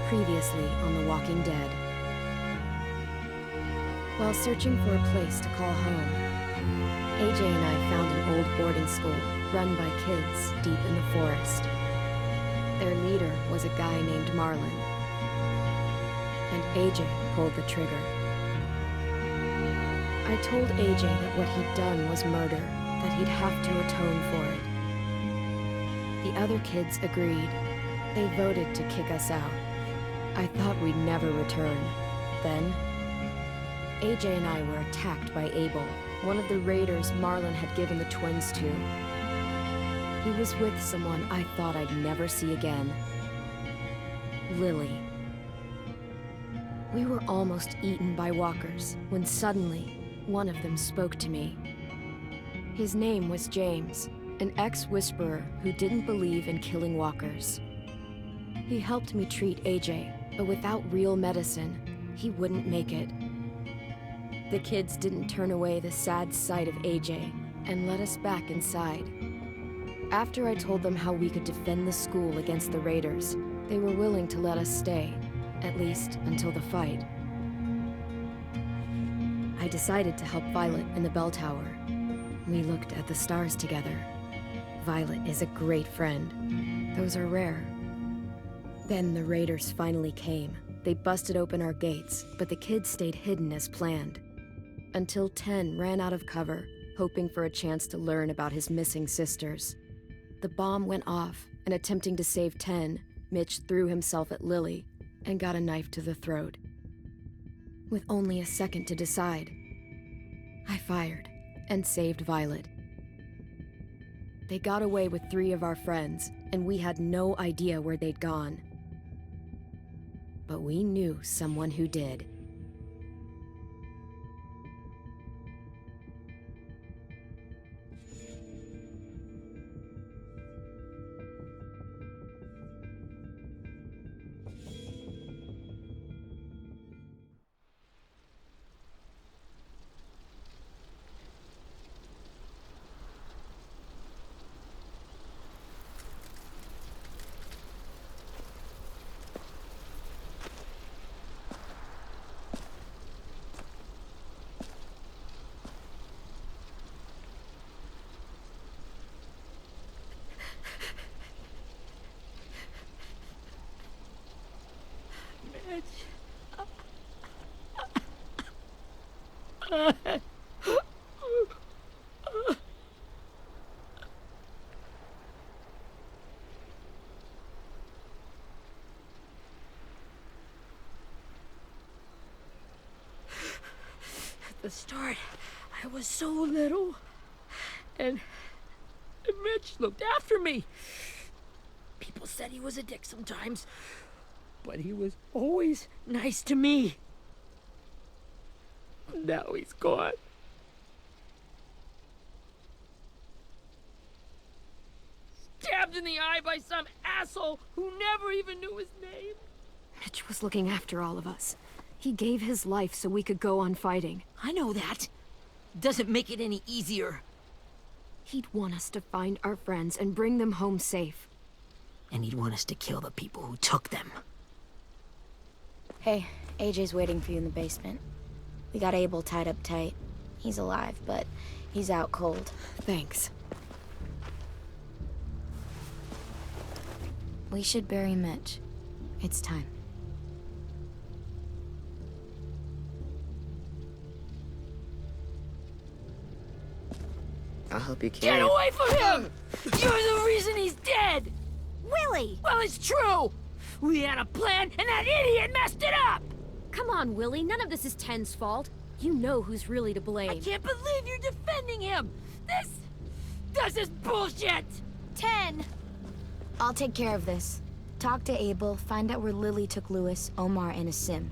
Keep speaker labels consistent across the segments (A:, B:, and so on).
A: Previously on The Walking Dead. While searching for a place to call home, AJ and I found an old boarding school run by kids deep in the forest. Their leader was a guy named Marlon, and AJ pulled the trigger. I told AJ that what he'd done was murder, that he'd have to atone for it. The other kids agreed. They voted to kick us out. I thought we'd never return. Then, AJ and I were attacked by Abel, one of the raiders Marlon had given the twins to. He was with someone I thought I'd never see again. Lily. We were almost eaten by walkers when suddenly, one of them spoke to me. His name was James, an ex-whisperer who didn't believe in killing walkers. He helped me treat AJ, but without real medicine, he wouldn't make it. The kids didn't turn away the sad sight of AJ and let us back inside. After I told them how we could defend the school against the raiders, they were willing to let us stay, at least until the fight. I decided to help Violet in the bell tower. We looked at the stars together. Violet is a great friend. Those are rare. Then the raiders finally came. They busted open our gates, but the kids stayed hidden as planned. Until 10 ran out of cover, hoping for a chance to learn about his missing sisters. The bomb went off, and attempting to save 10, Mitch threw himself at Lily and got a knife to the throat. With only a second to decide, I fired and saved Violet. They got away with 3 of our friends, and we had no idea where they'd gone. But we knew someone who did.
B: At the start, I was so little, and Mitch looked after me. People said he was a dick sometimes, but he was always nice to me. Now he's gone. Stabbed in the eye by some asshole who never even knew his name.
A: Mitch was looking after all of us. He gave his life so we could go on fighting.
B: I know that. Doesn't make it any easier.
A: He'd want us to find our friends and bring them home safe.
B: And he'd want us to kill the people who took them.
C: Hey, AJ's waiting for you in the basement. We got Abel tied up tight. He's alive, but he's out cold.
A: Thanks.
C: We should bury Mitch. It's time.
D: I'll help you carry
B: Get
D: it.
B: away from him! You're the reason he's dead!
C: Willie!
B: Well, it's true! We had a plan, and that idiot messed it up!
A: Come on, Willie. None of this is Ten's fault. You know who's really to blame.
B: I can't believe you're defending him! This is bullshit!
C: 10! I'll take care of this. Talk to Abel, find out where Lily took Lewis, Omar, and Asim.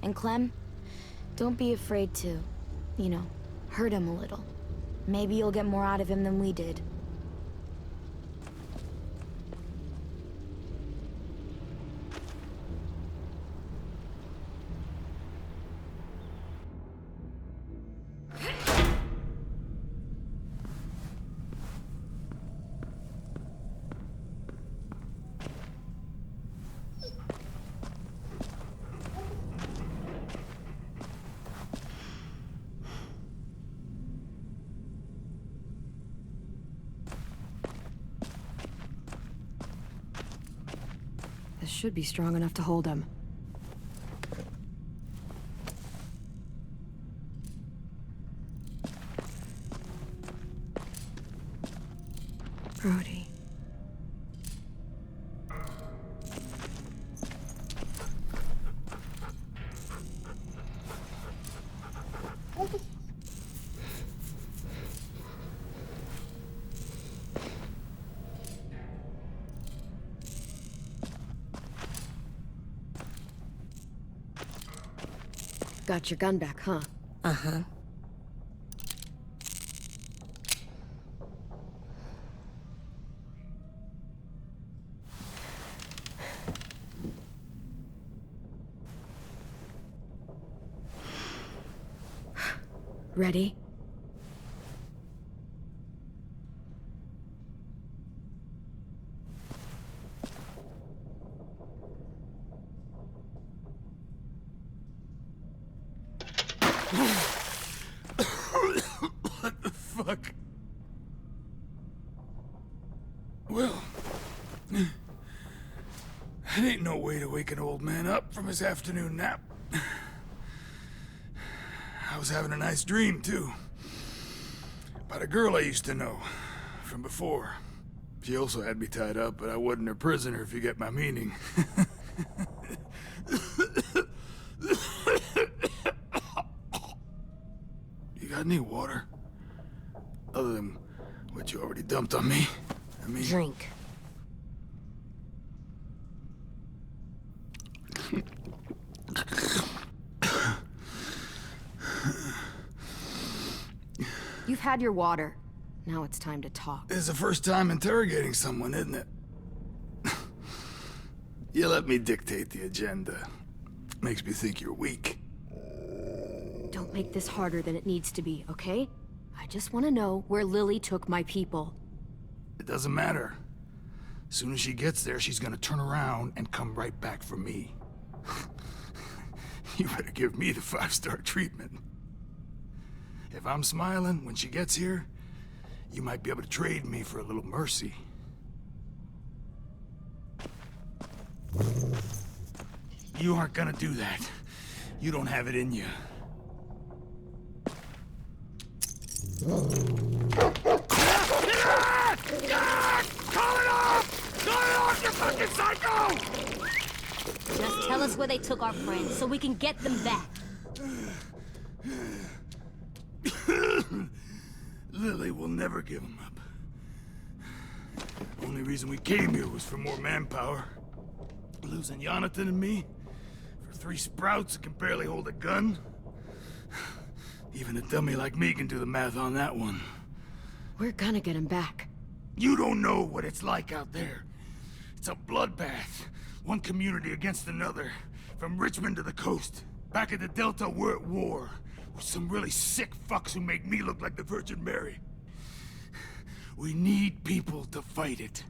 C: And Clem, don't be afraid to, hurt him a little. Maybe you'll get more out of him than we did.
A: should be strong enough to hold him. Brody. Got your gun back, huh?
D: Uh-huh.
A: Ready?
E: What the fuck? Well, that ain't no way to wake an old man up from his afternoon nap. I was having a nice dream, too. About a girl I used to know from before. She also had me tied up, but I wasn't her prisoner, if you get my meaning. You got any water? Other than what you already dumped on me? I mean...
D: Drink.
A: You've had your water. Now it's time to talk.
E: It's the first time interrogating someone, isn't it? You let me dictate the agenda. Makes me think you're weak.
A: Don't make this harder than it needs to be, okay? I just want to know where Lily took my people.
E: It doesn't matter. As soon as she gets there, she's gonna turn around and come right back for me. You better give me the 5-star treatment. If I'm smiling when she gets here, you might be able to trade me for a little mercy. You aren't gonna do that. You don't have it in you. Call it off! Call it off, you fucking psycho!
D: Just tell us where they took our friends so we can get them back.
E: Lily will never give him up. Only reason we came here was for more manpower. Losing Jonathan and me for 3 sprouts that can barely hold a gun. Even a dummy like me can do the math on that one.
A: We're gonna get him back.
E: You don't know what it's like out there. It's a bloodbath. One community against another. From Richmond to the coast. Back at the Delta, we're at war. With some really sick fucks who make me look like the Virgin Mary. We need people to fight it.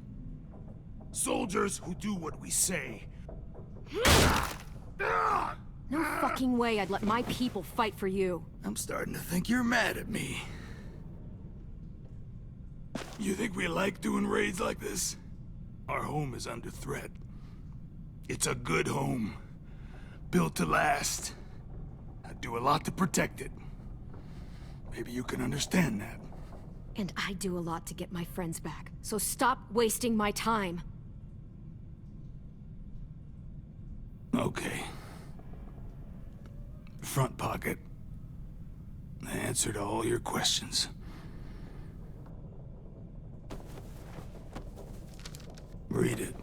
E: Soldiers who do what we say.
A: No fucking way I'd let my people fight for you.
E: I'm starting to think you're mad at me. You think we like doing raids like this? Our home is under threat. It's a good home. Built to last. I'd do a lot to protect it. Maybe you can understand that.
A: And I do a lot to get my friends back, so stop wasting my time.
E: Okay. Front pocket. The answer to all your questions. Read it.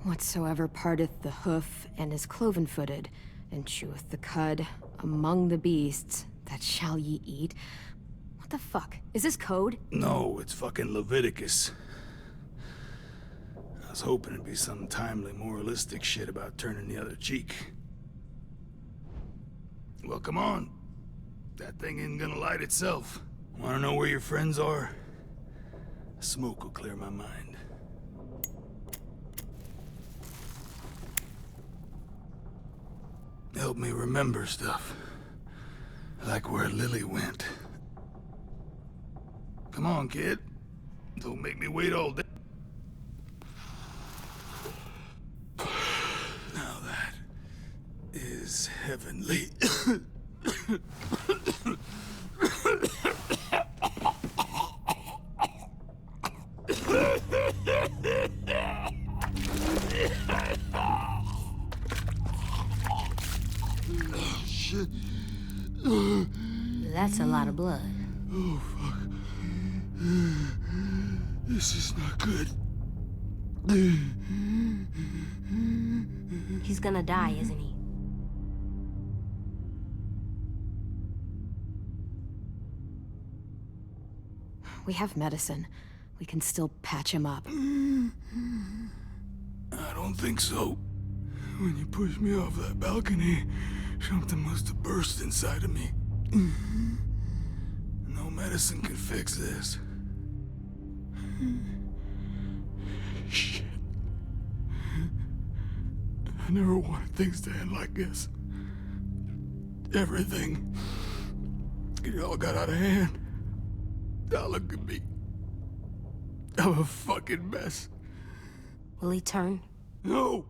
A: Whatsoever parteth the hoof and is cloven-footed, and cheweth the cud among the beasts, that shall ye eat. What the fuck? Is this code?
E: No, it's fucking Leviticus. I was hoping it'd be some timely, moralistic shit about turning the other cheek. Well, come on. That thing isn't gonna light itself. Wanna know where your friends are? Smoke will clear my mind. Help me remember stuff. Like where Lily went. Come on, kid. Don't make me wait all day. heavenly. Shit.
D: That's a lot of blood.
E: Oh, fuck. This is not good.
D: He's gonna die, isn't he?
A: We have medicine. We can still patch him up.
E: I don't think so. When you pushed me off that balcony, something must have burst inside of me. No medicine can fix this. Shit. I never wanted things to end like this. Everything. It all got out of hand. Now look at me. I'm a fucking mess.
D: Will he turn?
E: No!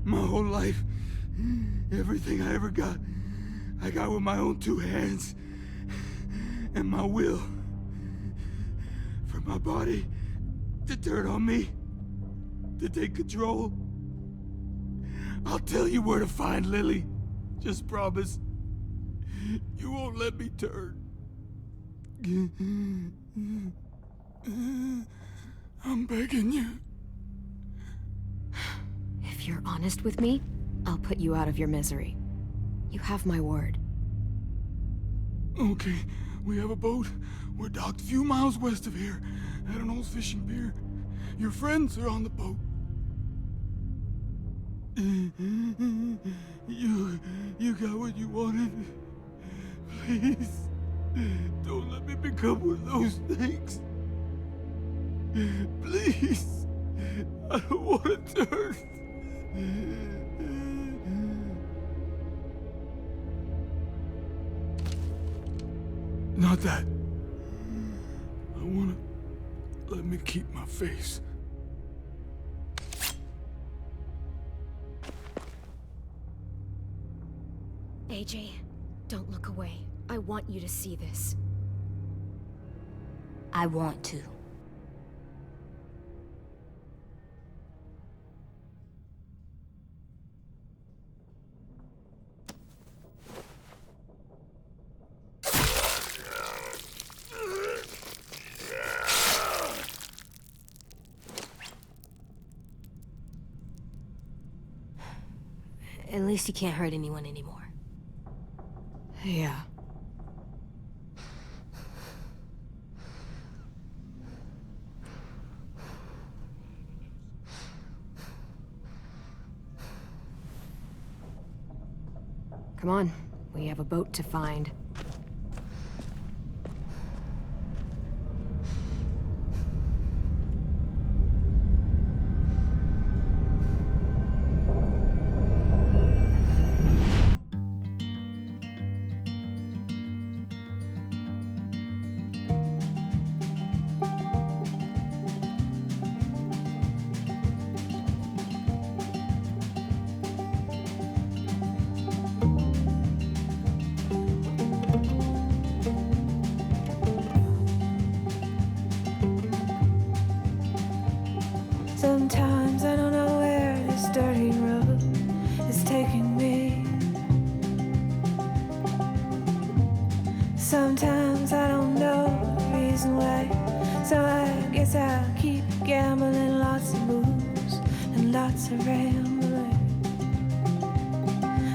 E: My whole life, everything I ever got, I got with my own two hands and my will. For my body to turn on me, to take control. I'll tell you where to find Lily. Just promise. You won't let me turn. I'm begging you.
A: If you're honest with me, I'll put you out of your misery. You have my word.
E: Okay, we have a boat. We're docked a few miles west of here, at an old fishing pier. Your friends are on the boat. You got what you wanted. Please, don't let me become one of those things. Please, I don't want to turn. Not that. I want to let me keep my face.
A: AJ, don't look away. I want you to see this.
D: I want to. At least he can't hurt anyone anymore.
A: Yeah. Come on, we have a boat to find.
F: Sometimes I don't know where this dirty road is taking me. Sometimes I don't know the reason why. So I guess I'll keep gambling, lots of moves and lots of rambling.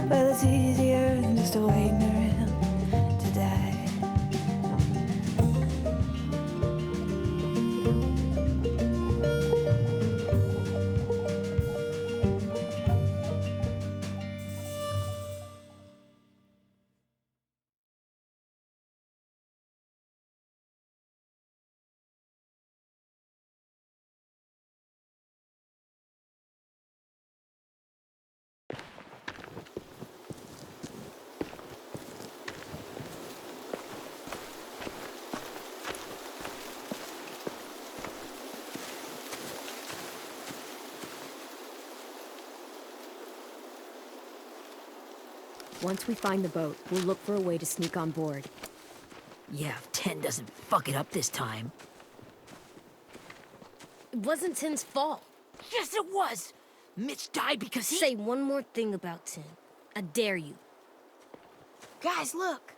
F: Well, it's easier than just waiting around to die.
A: Once we find the boat, we'll look for a way to sneak on board.
B: Yeah, if 10 doesn't fuck it up this time.
D: It wasn't Tin's fault.
B: Yes, it was! Mitch died because he...
D: Say one more thing about Tin. I dare you.
C: Guys, look!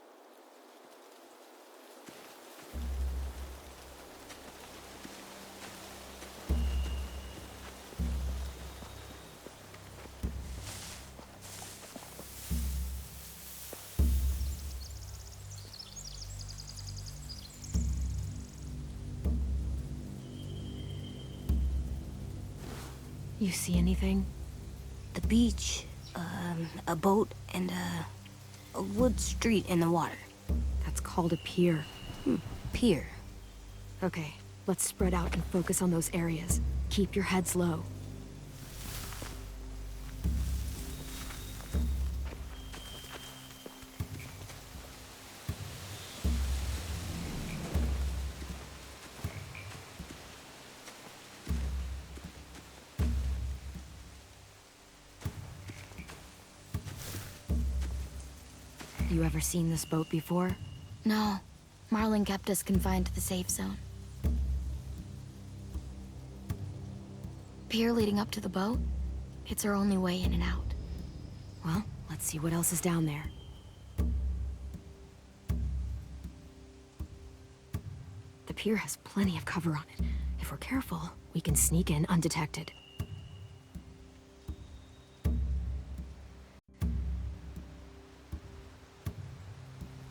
A: You see anything?
C: The beach, a boat, and a wood street in the water.
A: That's called a pier.
C: Pier.
A: Okay, let's spread out and focus on those areas. Keep your heads low. You ever seen this boat before?
C: No. Marlin kept us confined to the safe zone. Pier leading up to the boat? It's our only way in and out.
A: Well, let's see what else is down there. The pier has plenty of cover on it. If we're careful, we can sneak in undetected.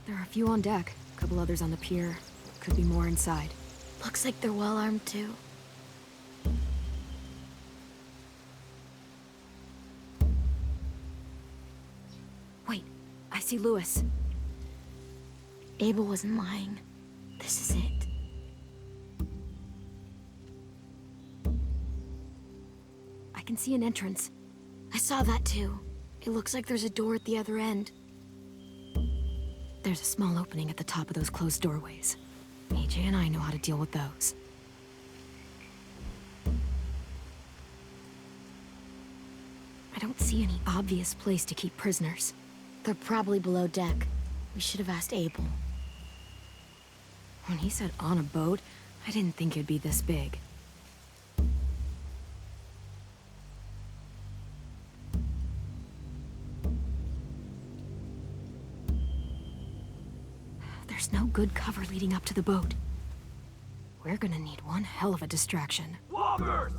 A: There are a few on deck, a couple others on the pier. Could be more inside.
C: Looks like they're well armed too.
A: Wait, I see Lewis.
C: Abel wasn't lying. This is it.
A: I can see an entrance.
C: I saw that too. It looks like there's a door at the other end.
A: There's a small opening at the top of those closed doorways. AJ and I know how to deal with those. I don't see any obvious place to keep prisoners.
C: They're probably below deck. We should have asked Abel.
A: When he said on a boat, I didn't think it'd be this big. There's no good cover leading up to the boat. We're gonna need one hell of a distraction.
E: Walkers!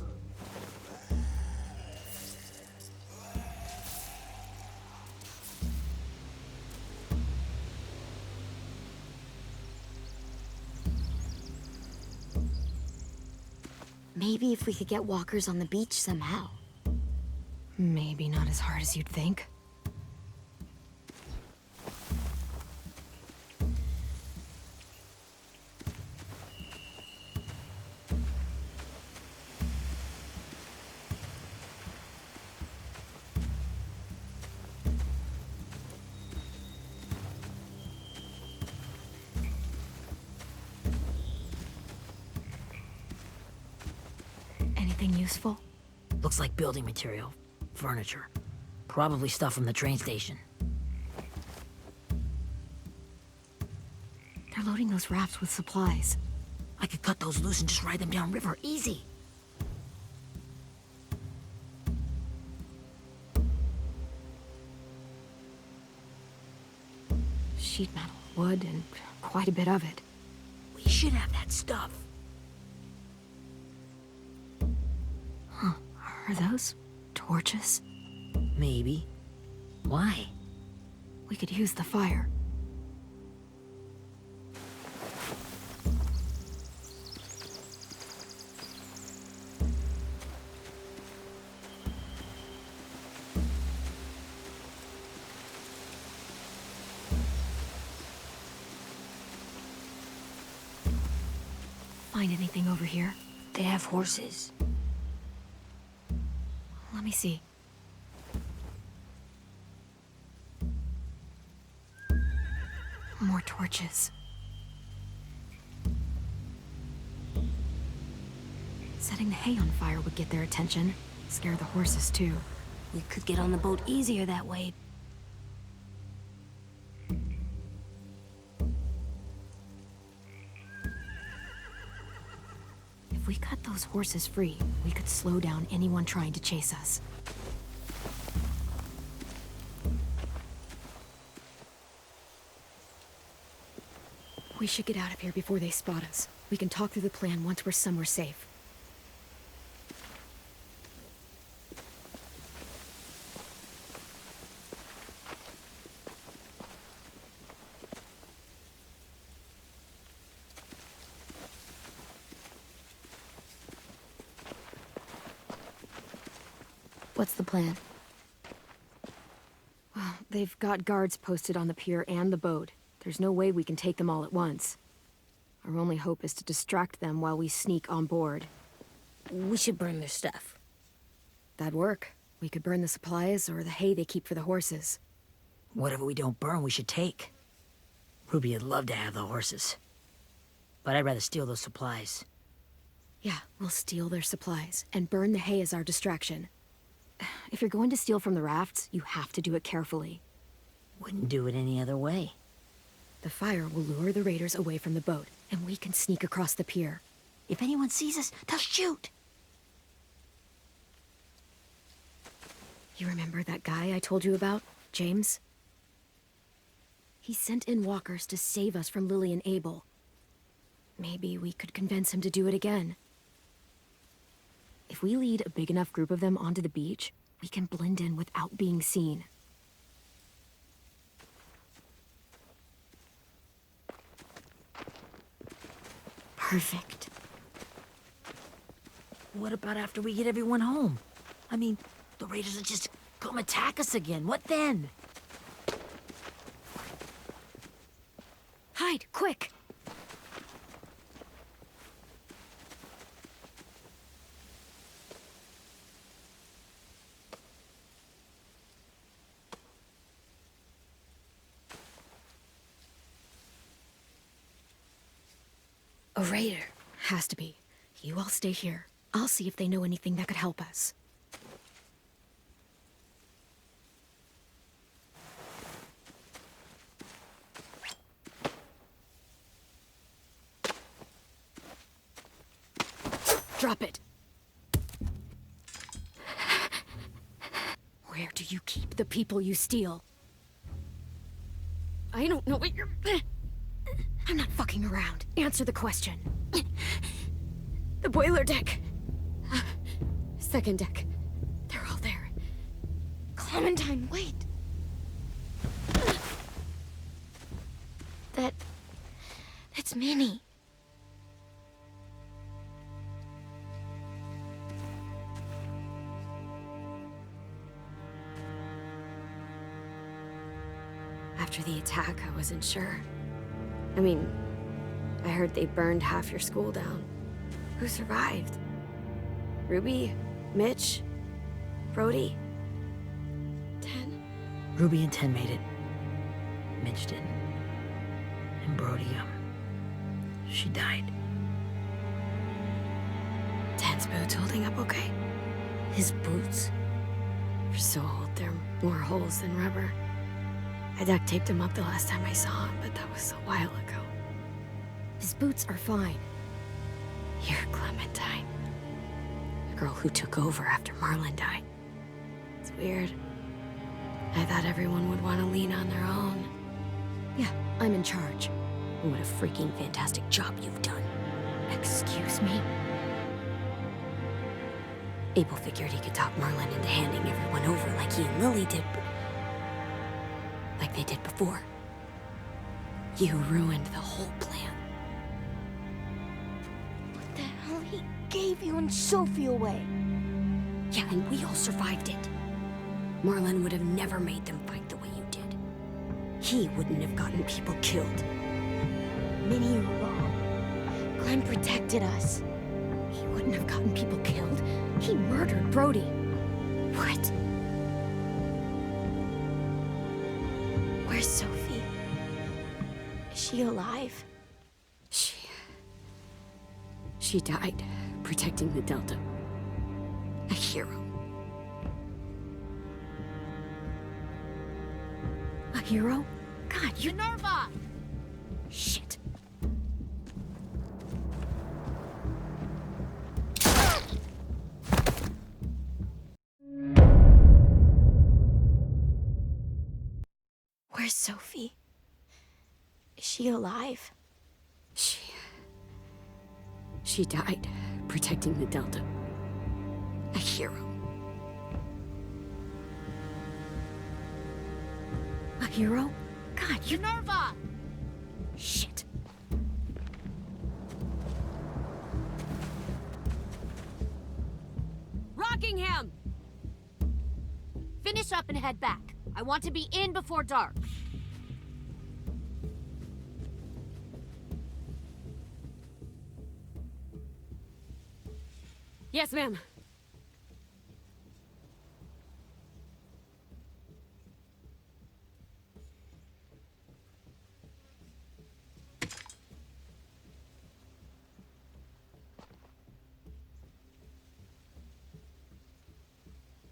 C: Maybe if we could get walkers on the beach somehow.
A: Maybe not as hard as you'd think. Anything useful?
B: Looks like building material. Furniture. Probably stuff from the train station.
A: They're loading those rafts with supplies.
B: I could cut those loose and just ride them downriver. Easy.
A: Sheet metal, wood, and quite a bit of it.
B: We should have that stuff.
A: Are those torches?
B: Maybe. Why?
A: We could use the fire. Find anything over here?
C: They have horses.
A: Let me see. More torches. Setting the hay on fire would get their attention. Scare the horses, too.
C: We could get on the boat easier that way.
A: those horses free, we could slow down anyone trying to chase us. We should get out of here before they spot us. We can talk through the plan once we're somewhere safe.
C: What's the plan?
A: Well, they've got guards posted on the pier and the boat. There's no way we can take them all at once. Our only hope is to distract them while we sneak on board.
B: We should burn their stuff.
A: That'd work. We could burn the supplies or the hay they keep for the horses.
B: Whatever we don't burn, we should take. Ruby would love to have the horses. But I'd rather steal those supplies.
A: Yeah, we'll steal their supplies and burn the hay as our distraction. If you're going to steal from the rafts, you have to do it carefully.
B: Wouldn't do it any other way.
A: The fire will lure the raiders away from the boat, and we can sneak across the pier.
B: If anyone sees us, they'll shoot.
A: You remember that guy I told you about, James? He sent in walkers to save us from Lily and Abel. Maybe we could convince him to do it again. If we lead a big enough group of them onto the beach, we can blend in without being seen. Perfect.
B: What about after we get everyone home? I mean, the raiders will just come attack us again. What then?
A: Hide, quick! A raider. Has to be. You all stay here. I'll see if they know anything that could help us. Drop it. Where do you keep the people you steal? I don't know what you're... I'm not fucking around. Answer the question. The boiler deck. Second deck. They're all there. Clementine, wait.
C: That's Minnie.
A: After the attack, I wasn't sure. I mean, I heard they burned half your school down. Who survived? Ruby? Mitch? Brody? Ten?
B: Ruby and Ten made it. Mitch didn't. And Brody, she died.
A: Ten's boots holding up okay?
B: His boots?
A: They're so old, there are more holes than rubber. I duct taped him up the last time I saw him, but that was a while ago. His boots are fine. You're Clementine. The girl who took over after Marlon died. It's weird. I thought everyone would want to lean on their own. Yeah, I'm in charge. And what a freaking fantastic job you've done. Excuse me? Abel figured he could talk Marlon into handing everyone over like he and Lily did, but... like they did before. You ruined the whole plan.
C: What the hell? He gave you and Sophie away.
A: Yeah, and we all survived it. Marlon would have never made them fight the way you did. He wouldn't have gotten people killed.
C: Minnie, you're wrong. Clem protected us.
A: He wouldn't have gotten people killed. He murdered Brody. What?
C: Where's Sophie? Is she alive?
A: She died protecting the Delta. A hero. A hero? God, you...
D: Minerva!
A: Shit.
C: Where's Sophie? Is she alive?
A: She died protecting the Delta. A hero. A hero? God, you...
D: Minerva!
A: Shit.
D: Rockingham! Finish up and head back. I want to be in before dark.
A: Yes, ma'am.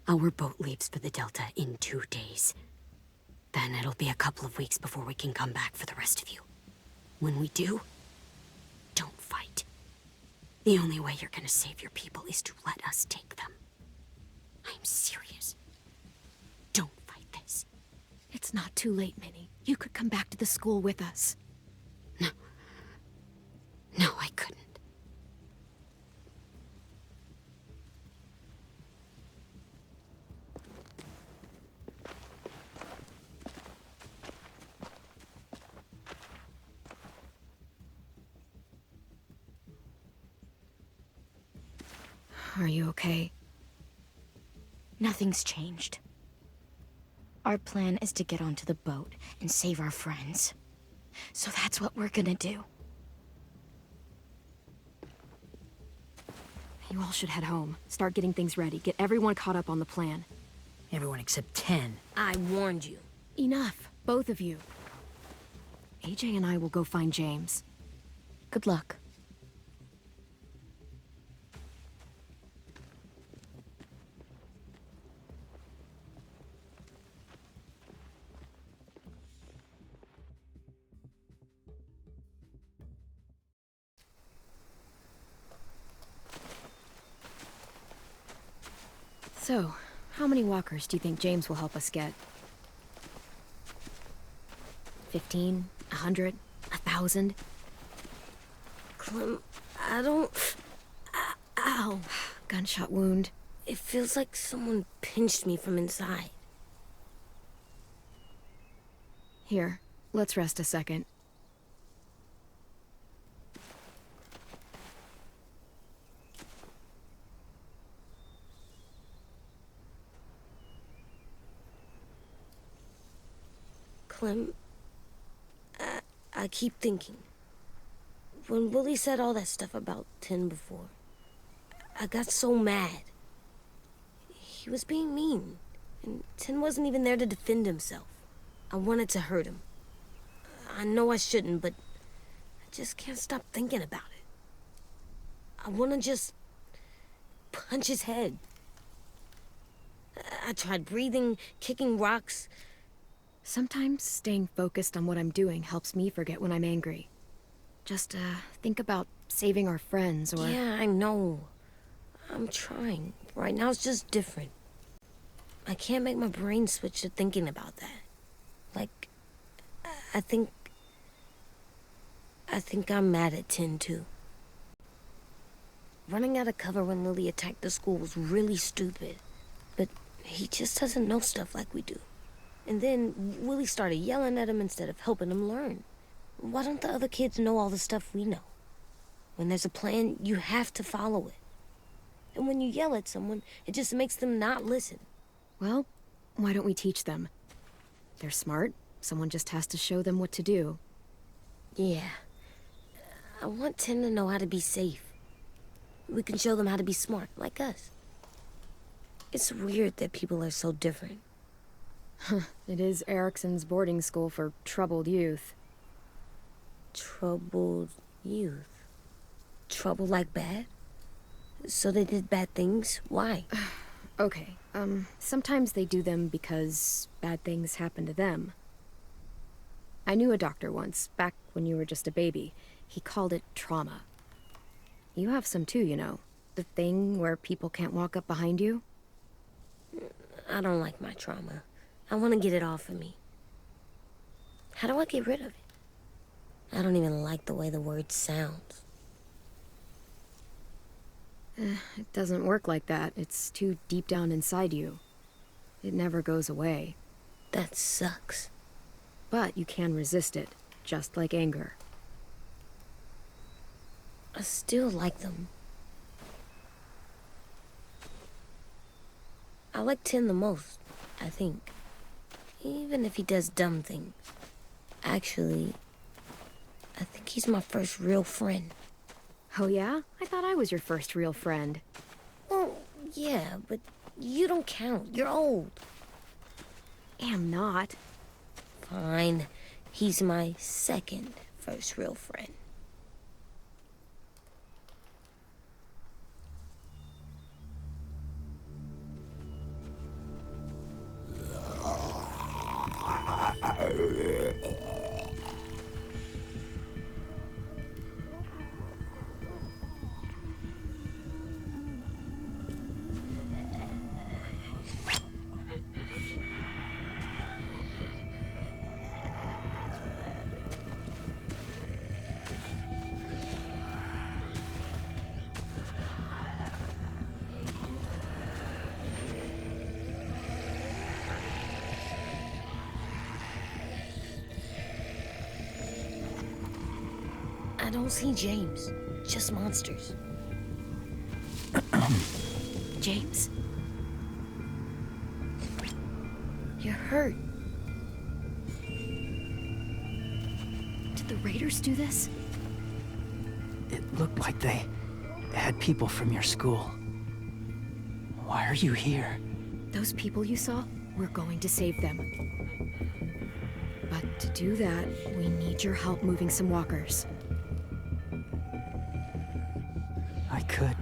A: Our boat leaves for the Delta in 2 days. Then it'll be a couple of weeks before we can come back for the rest of you. When we do, don't fight. The only way you're gonna save your people is to let us take them. I'm serious. Don't fight this. It's not too late, Minnie. You could come back to the school with us. No. No, I couldn't. Are you okay?
C: Nothing's changed. Our plan is to get onto the boat and save our friends. So that's what we're gonna do.
A: You all should head home. Start getting things ready. Get everyone caught up on the plan.
B: Everyone except 10.
D: I warned you.
A: Enough, both of you. AJ and I will go find James.
C: Good luck.
A: So, how many walkers do you think James will help us get? 15? 100? 1,000?
G: Clem, I don't... Ow.
A: Gunshot wound.
G: It feels like someone pinched me from inside.
A: Here, let's rest a second.
G: Clem, I keep thinking. When Willie said all that stuff about 10 before, I got so mad. He was being mean, and 10 wasn't even there to defend himself. I wanted to hurt him. I know I shouldn't, but I just can't stop thinking about it. I want to just punch his head. I tried breathing, kicking rocks.
A: Sometimes staying focused on what I'm doing helps me forget when I'm angry. Just, think about saving our friends, or...
G: Yeah, I know. I'm trying. Right now it's just different. I can't make my brain switch to thinking about that. Like, I think I'm mad at 10 too. Running out of cover when Lily attacked the school was really stupid. But he just doesn't know stuff like we do. And then Willie started yelling at him instead of helping him learn. Why don't the other kids know all the stuff we know? When there's a plan, you have to follow it. And when you yell at someone, it just makes them not listen.
A: Well, why don't we teach them? They're smart. Someone just has to show them what to do.
G: Yeah. I want 10 to know how to be safe. We can show them how to be smart, like us. It's weird that people are so different.
A: It is Erickson's boarding school for troubled youth.
G: Troubled youth? Trouble like bad? So they did bad things? Why?
A: Okay, sometimes they do them because bad things happen to them. I knew a doctor once, back when you were just a baby. He called it trauma. You have some too, you know. The thing where people can't walk up behind you.
G: I don't like my trauma. I want to get it off of me. How do I get rid of it? I don't even like the way the word sounds.
A: It doesn't work like that. It's too deep down inside you. It never goes away.
G: That sucks.
A: But you can resist it, just like anger.
G: I still like them. I like Tin the most, I think. Even if he does dumb things. Actually, I think he's my first real friend.
A: Oh yeah? I thought I was your first real friend.
G: Well, yeah, but you don't count. You're old.
A: Am not.
G: Fine. He's my second first real friend. I don't see James, just monsters.
A: James?
G: You're hurt.
A: Did the Raiders do this?
H: It looked like they had people from your school. Why are you here?
A: Those people you saw? We're going to save them. But to do that, we need your help moving some walkers.
H: I could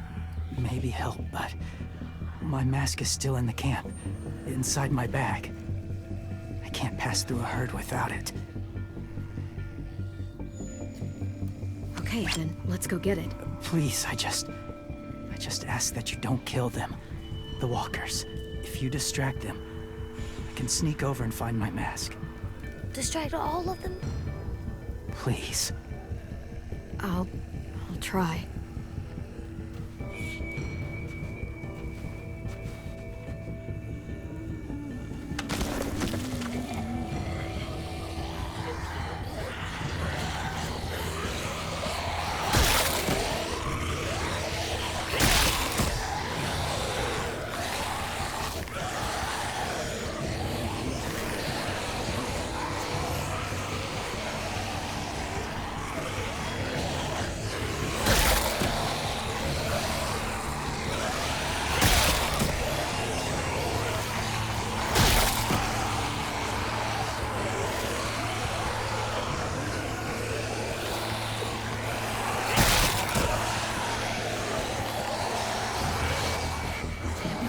H: maybe help, but my mask is still in the camp, inside my bag. I can't pass through a herd without it.
A: Okay, then let's go get it.
H: Please, I just ask that you don't kill them. The walkers. If you distract them, I can sneak over and find my mask.
G: Distract all of them?
H: Please.
A: I'll try.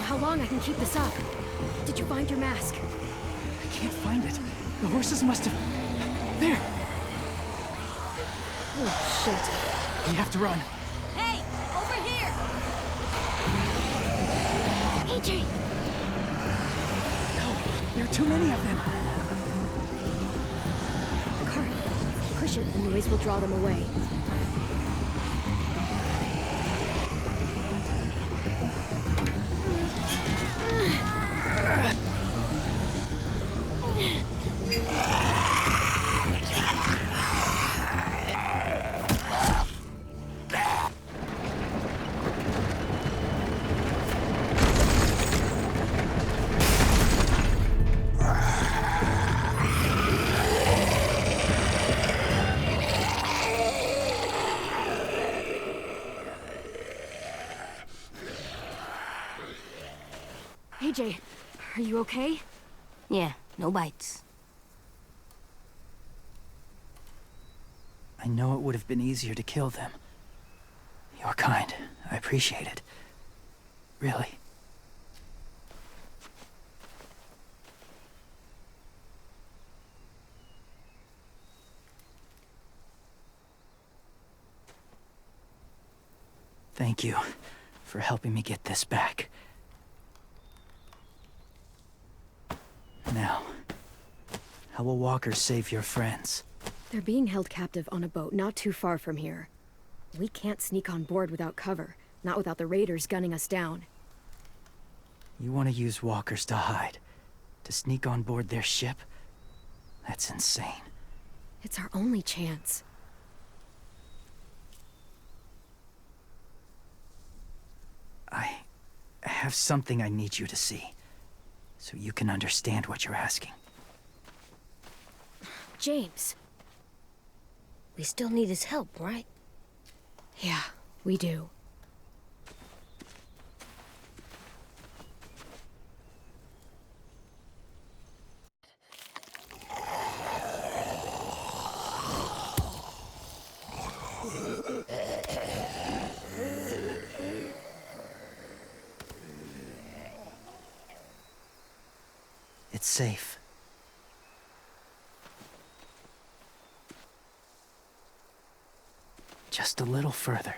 A: How long I can keep this up? Did you find your mask?
H: I can't find it. The horses must have... There!
A: Oh, shit.
H: We have to run.
D: Hey, over here!
A: AJ!
H: No, there are too many of them.
A: Carl, push it. The noise will draw them away. AJ, are you okay?
G: Yeah, no bites.
H: I know it would have been easier to kill them. You're kind. I appreciate it. Really. Thank you for helping me get this back. How will walkers save your friends?
A: They're being held captive on a boat not too far from here. We can't sneak on board without cover, not without the raiders gunning us down.
H: You want to use walkers to hide? To sneak on board their ship? That's insane.
A: It's our only chance.
H: I have something I need you to see, so you can understand what you're asking.
A: James.
G: We still need his help, right?
A: Yeah, we do.
H: It's safe. Just a little further.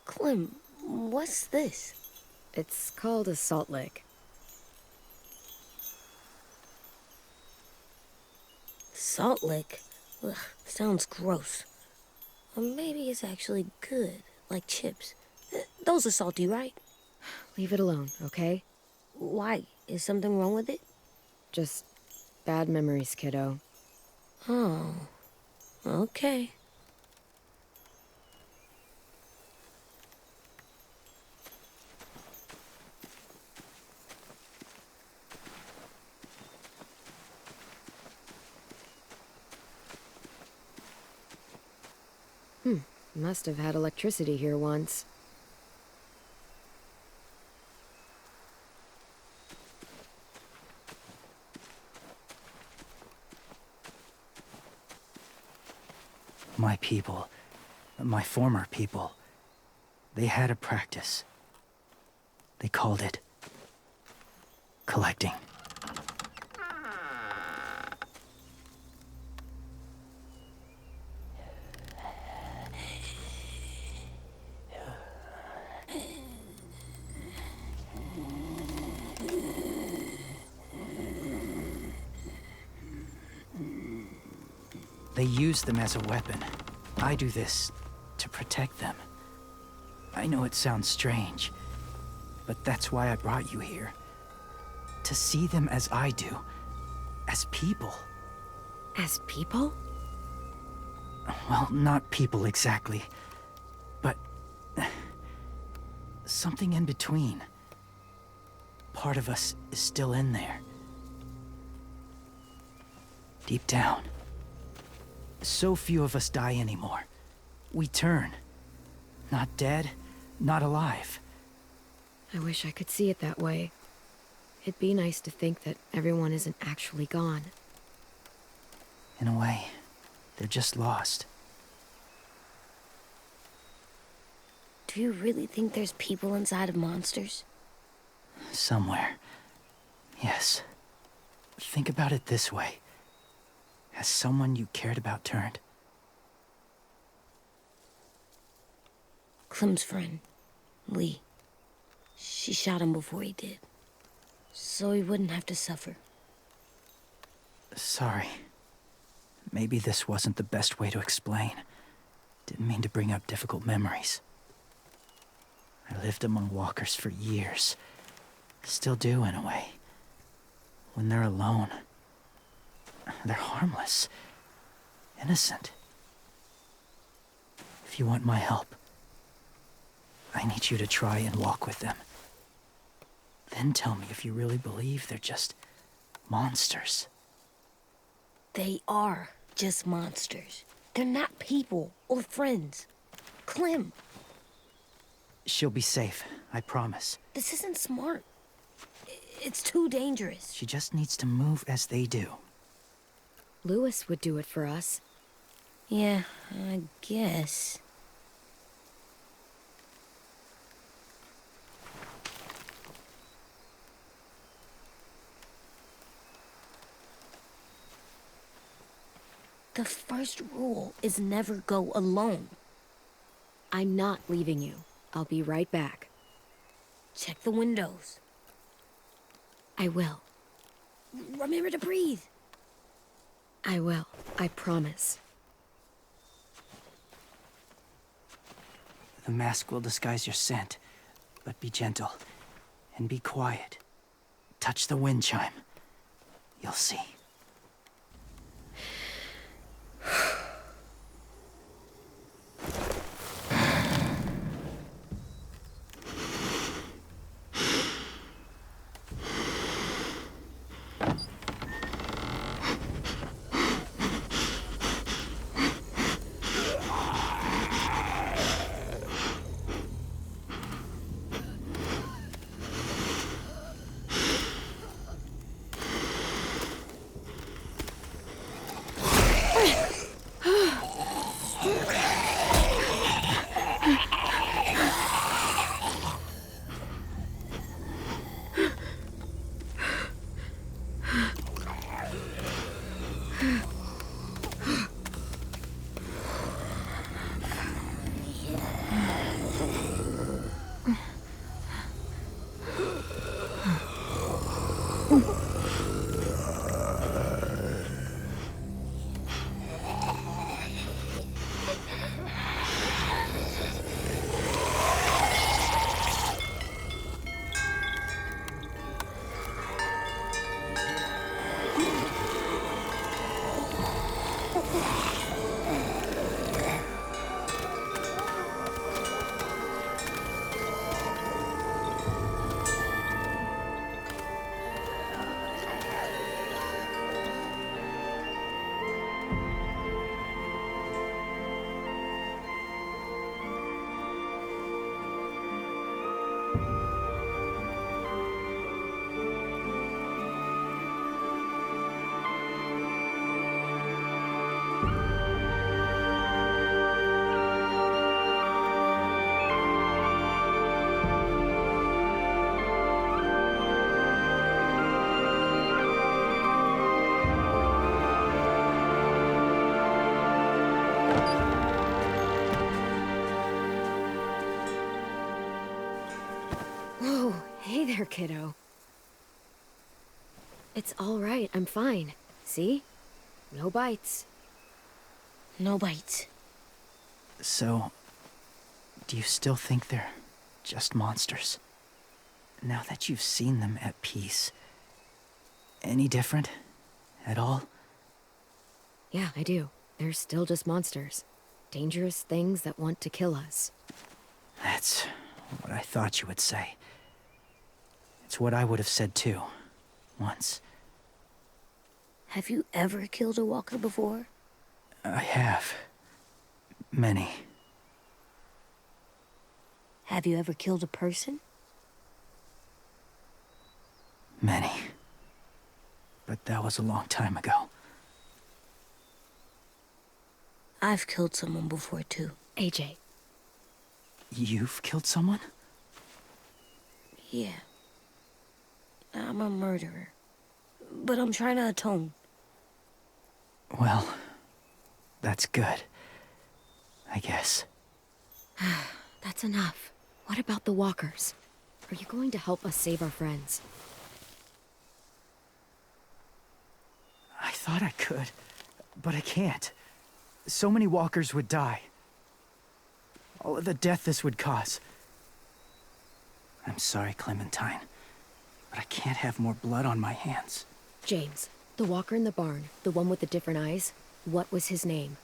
G: Clem, what's this?
A: It's called a salt lick.
G: Salt lick? Ugh, sounds gross. Or maybe it's actually good, like chips. Those are salty, right?
A: Leave it alone, okay?
G: Why? Is something wrong with it?
A: Just bad memories, kiddo.
G: Oh, okay.
A: Must have had electricity here once.
H: My people, my former people, they had a practice. They called it collecting. They use them as a weapon. I do this to protect them. I know it sounds strange, but that's why I brought you here. To see them as I do, as people.
A: As people?
H: Well, not people exactly, but something in between. Part of us is still in there. Deep down. So few of us die anymore. We turn. Not dead, not alive.
A: I wish I could see it that way. It'd be nice to think that everyone isn't actually gone.
H: In a way, they're just lost.
G: Do you really think there's people inside of monsters?
H: Somewhere. Yes. Think about it this way. Has someone you cared about turned?
G: Clem's friend, Lee. She shot him before he did. So he wouldn't have to suffer.
H: Sorry. Maybe this wasn't the best way to explain. Didn't mean to bring up difficult memories. I lived among walkers for years. Still do, in a way. When they're alone, they're harmless. Innocent. If you want my help, I need you to try and walk with them. Then tell me if you really believe they're just monsters.
G: They are just monsters. They're not people or friends. Clem,
H: She'll be safe, I promise.
G: this isn't smart. It's too dangerous.
H: She just needs to move as they do.
A: Lewis would do it for us.
G: Yeah, I guess. The first rule is never go alone.
A: I'm not leaving you. I'll be right back.
G: Check the windows.
A: I will.
G: Remember to breathe.
A: I will. I promise.
H: The mask will disguise your scent, but be gentle and be quiet. Touch the wind chime. You'll see.
A: Whoa, hey there, kiddo. It's all right, I'm fine. See? No bites.
G: No bites.
H: So, do you still think they're just monsters? Now that you've seen them at peace, any different at all?
A: Yeah, I do. They're still just monsters. Dangerous things that want to kill us.
H: That's what I thought you would say. It's what I would have said too, once.
G: Have you ever killed a walker before?
H: I have. Many.
G: Have you ever killed a person?
H: Many. But that was a long time ago.
G: I've killed someone before too.
A: AJ.
H: You've killed someone?
G: Yeah. I'm a murderer. But I'm trying to atone.
H: Well, that's good. I guess.
A: That's enough. What about the walkers? Are you going to help us save our friends?
H: I thought I could, but I can't. So many walkers would die. All of the death this would cause. I'm sorry, Clementine, but I can't have more blood on my hands.
A: James, the walker in the barn, the one with the different eyes, what was his name?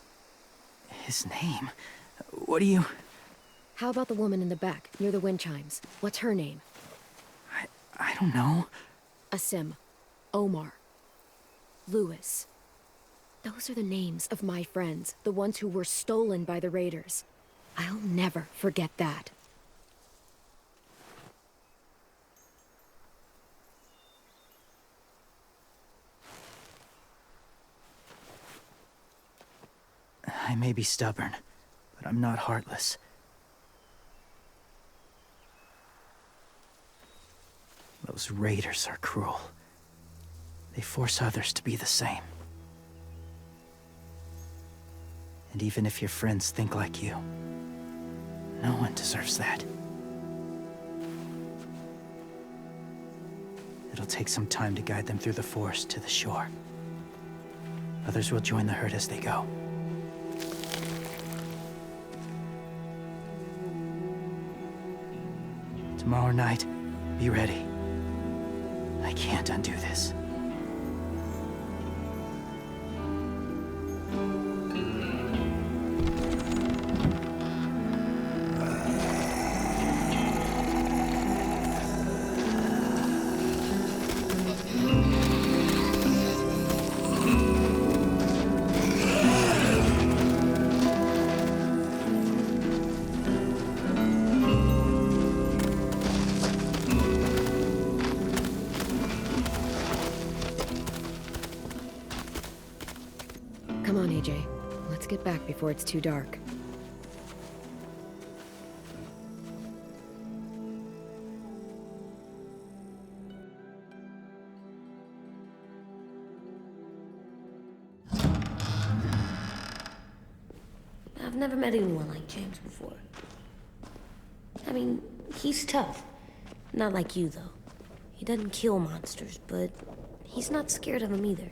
H: His name? What do you...
A: How about the woman in the back, near the wind chimes? What's her name?
H: I don't know.
A: Asim. Omar. Lewis. Those are the names of my friends, the ones who were stolen by the raiders. I'll never forget that.
H: I may be stubborn, but I'm not heartless. Those raiders are cruel. They force others to be the same. And even if your friends think like you, no one deserves that. It'll take some time to guide them through the forest to the shore. Others will join the herd as they go. Tomorrow night, be ready. I can't undo this.
A: Come on, AJ. Let's get back before it's too dark.
G: I've never met anyone like James before. I mean, he's tough. Not like you, though. He doesn't kill monsters, but he's not scared of them either.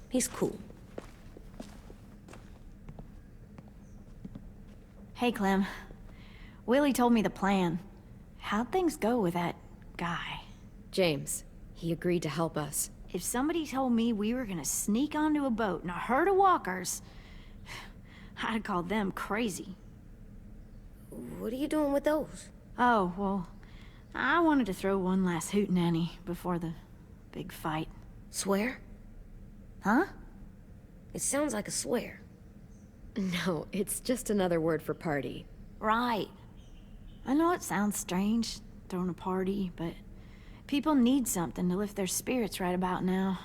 G: He's cool.
I: Hey, Clem. Willie told me the plan. How'd things go with that guy?
A: James, he agreed to help us.
I: If somebody told me we were gonna sneak onto a boat in a herd of walkers, I'd call them crazy.
G: What are you doing with those?
I: Oh, well, I wanted to throw one last hootenanny before the big fight.
G: Swear?
I: Huh?
G: It sounds like a swear.
A: No, it's just another word for party.
I: Right. I know it sounds strange, throwing a party, but people need something to lift their spirits right about now.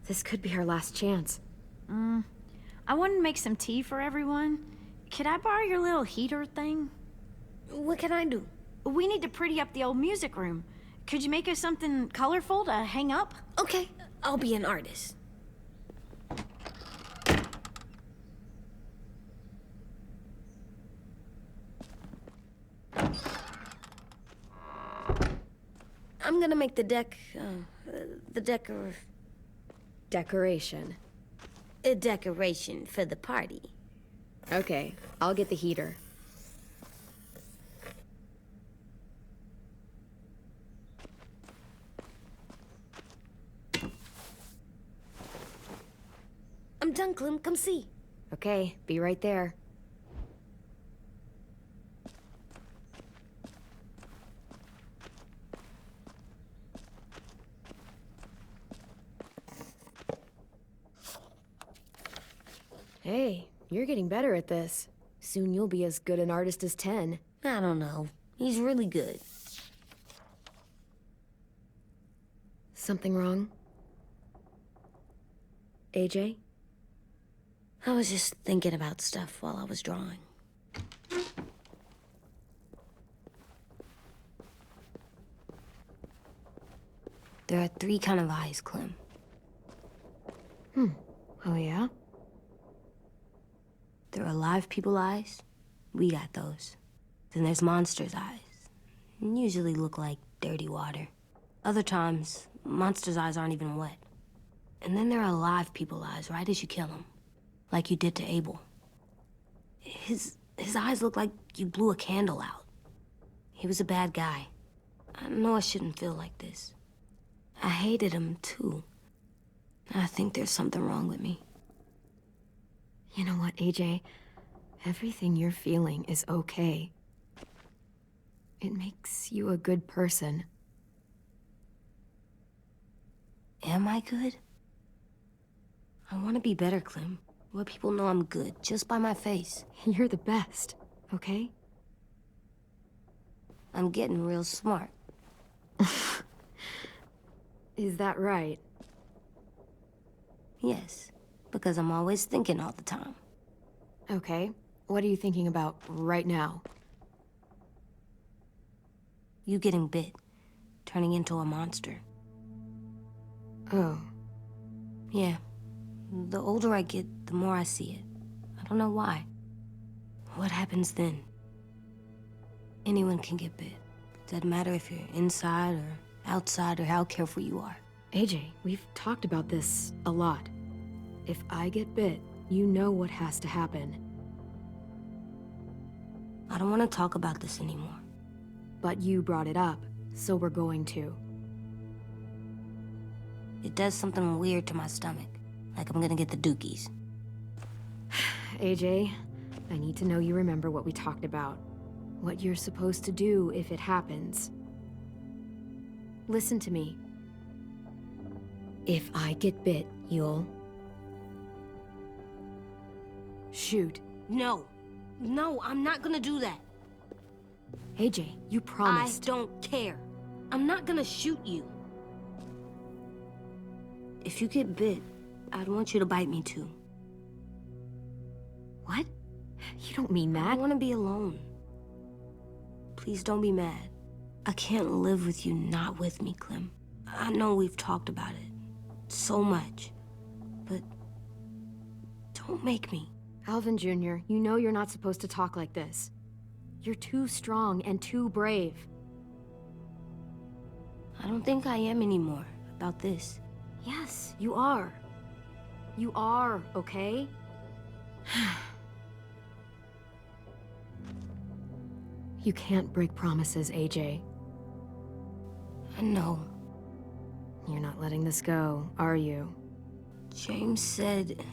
A: This could be our last chance.
I: I wanted to make some tea for everyone. Could I borrow your little heater thing?
G: What can I do?
I: We need to pretty up the old music room. Could you make us something colorful to hang up?
G: Okay, I'll be an artist. I'm gonna make the
A: Decoration.
G: a decoration for the party.
A: Okay, I'll get the heater.
G: I'm done, Clem. Come see.
A: Okay, be right there. Hey, you're getting better at this. Soon you'll be as good an artist as 10.
G: I don't know. He's really good.
A: Something wrong? AJ?
G: I was just thinking about stuff while I was drawing. There are 3 kind of eyes, Clem.
A: Oh yeah?
G: There are live people eyes. We got those. Then there's monsters' eyes. Usually look like dirty water. Other times, monsters' eyes aren't even wet. And then there are live people eyes right as you kill them. Like you did to Abel. His eyes look like you blew a candle out. He was a bad guy. I know I shouldn't feel like this. I hated him, too. I think there's something wrong with me.
A: You know what, AJ? Everything you're feeling is okay. It makes you a good person.
G: Am I good? I want to be better, Clem. Let people know I'm good, just by my face.
A: You're the best, okay?
G: I'm getting real smart.
A: Is that right?
G: Yes, Because I'm always thinking all the time.
A: Okay, what are you thinking about right now?
G: You getting bit. Turning into a monster.
A: Oh.
G: Yeah. The older I get, the more I see it. I don't know why. What happens then? Anyone can get bit. Doesn't matter if you're inside or outside or how careful you are.
A: AJ, we've talked about this a lot. If I get bit, you know what has to happen.
G: I don't want to talk about this anymore.
A: But you brought it up, so we're going to.
G: It does something weird to my stomach. Like I'm gonna get the dookies.
A: AJ, I need to know you remember what we talked about. What you're supposed to do if it happens. Listen to me. If I get bit, you'll... shoot.
G: No. No, I'm not gonna do that.
A: AJ, you promised.
G: I don't care. I'm not gonna shoot you. If you get bit, I'd want you to bite me too.
A: What? You don't mean
G: I
A: that.
G: don't want to be alone. Please don't be mad. I can't live with you not with me, Clem. I know we've talked about it so much, but don't make me.
A: Alvin Jr., you know you're not supposed to talk like this. You're too strong and too brave.
G: I don't think I am anymore about this.
A: Yes, you are. You are, okay? You can't break promises, AJ.
G: I know.
A: You're not letting this go, are you?
G: James said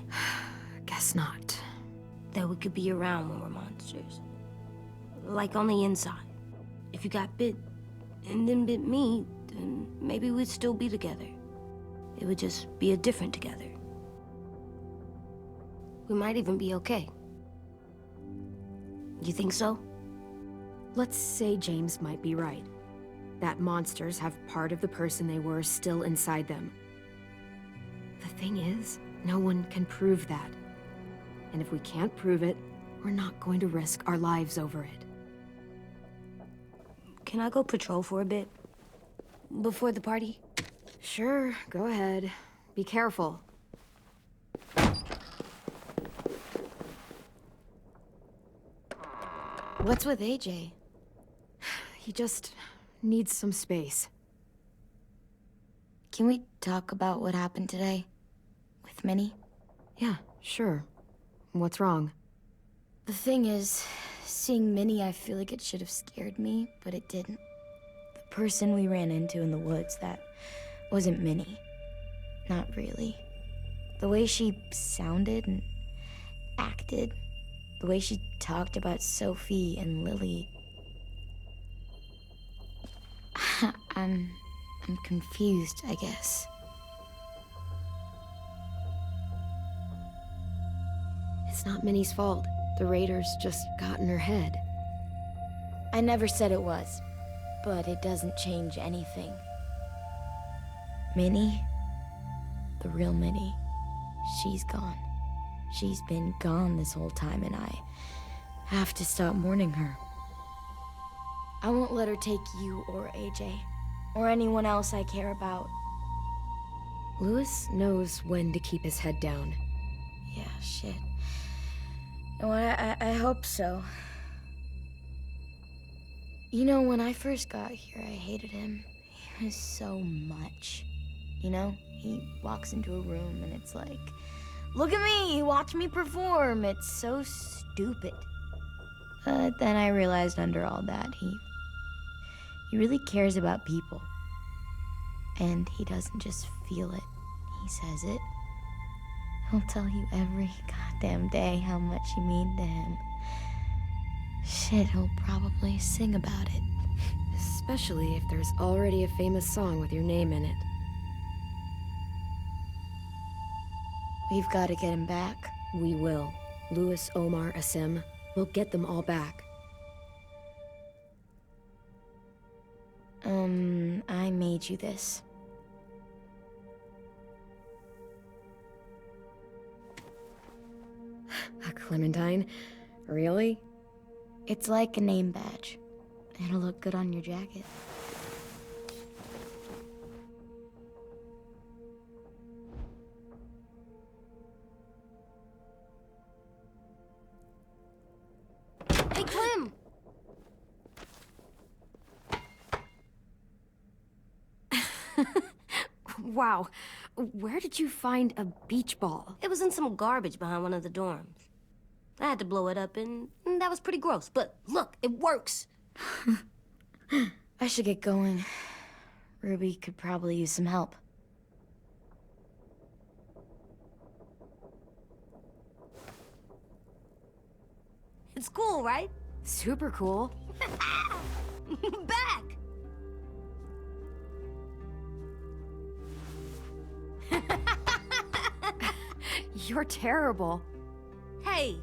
A: Guess not.
G: that we could be around when we're monsters. Like on the inside. If you got bit and then bit me, then maybe we'd still be together. It would just be a different together. We might even be okay. You think so?
A: Let's say James might be right. That monsters have part of the person they were still inside them. The thing is, no one can prove that. And if we can't prove it, we're not going to risk our lives over it.
G: Can I go patrol for a bit? Before the party?
A: Sure, go ahead. Be careful.
C: What's with AJ?
A: He just needs some space.
C: Can we talk about what happened today? With Minnie?
A: Yeah, sure. What's wrong?
C: The thing is, seeing Minnie, I feel like it should have scared me, but it didn't. The person we ran into in the woods, that wasn't Minnie. Not really. The way she sounded and acted, the way she talked about Sophie and Lily. I'm confused, I guess.
A: It's not Minnie's fault. The raiders just got in her head.
C: I never said it was, but it doesn't change anything. Minnie, the real Minnie, she's gone. She's been gone this whole time, and I have to stop mourning her. I won't let her take you or AJ, or anyone else I care about.
A: Louis knows when to keep his head down.
C: Yeah, shit. You know what, I hope so. You know, when I first got here, I hated him. He was so much. You know, he walks into a room and it's like, look at me, watch me perform. It's so stupid. But then I realized under all that, he really cares about people. And he doesn't just feel it, he says it. He'll tell you every goddamn day how much you mean to him. Shit, he'll probably sing about it.
A: Especially if there's already a famous song with your name in it.
C: We've got to get him back.
A: We will. Louis, Omar, Asim. We'll get them all back.
C: I made you this.
A: Clementine? Really?
C: It's like a name badge. It'll look good on your jacket.
G: Hey, Clem!
A: Wow. Where did you find a beach ball?
G: It was in some garbage behind one of the dorms. I had to blow it up, and that was pretty gross. But look, it works.
C: I should get going. Ruby could probably use some help.
G: It's cool, right?
A: Super cool.
G: Back!
A: You're terrible.
G: Hey!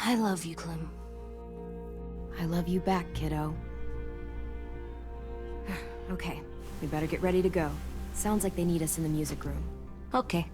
G: I love you, Clem.
A: I love you back, kiddo. Okay, we better get ready to go. Sounds like they need us in the music room.
G: Okay.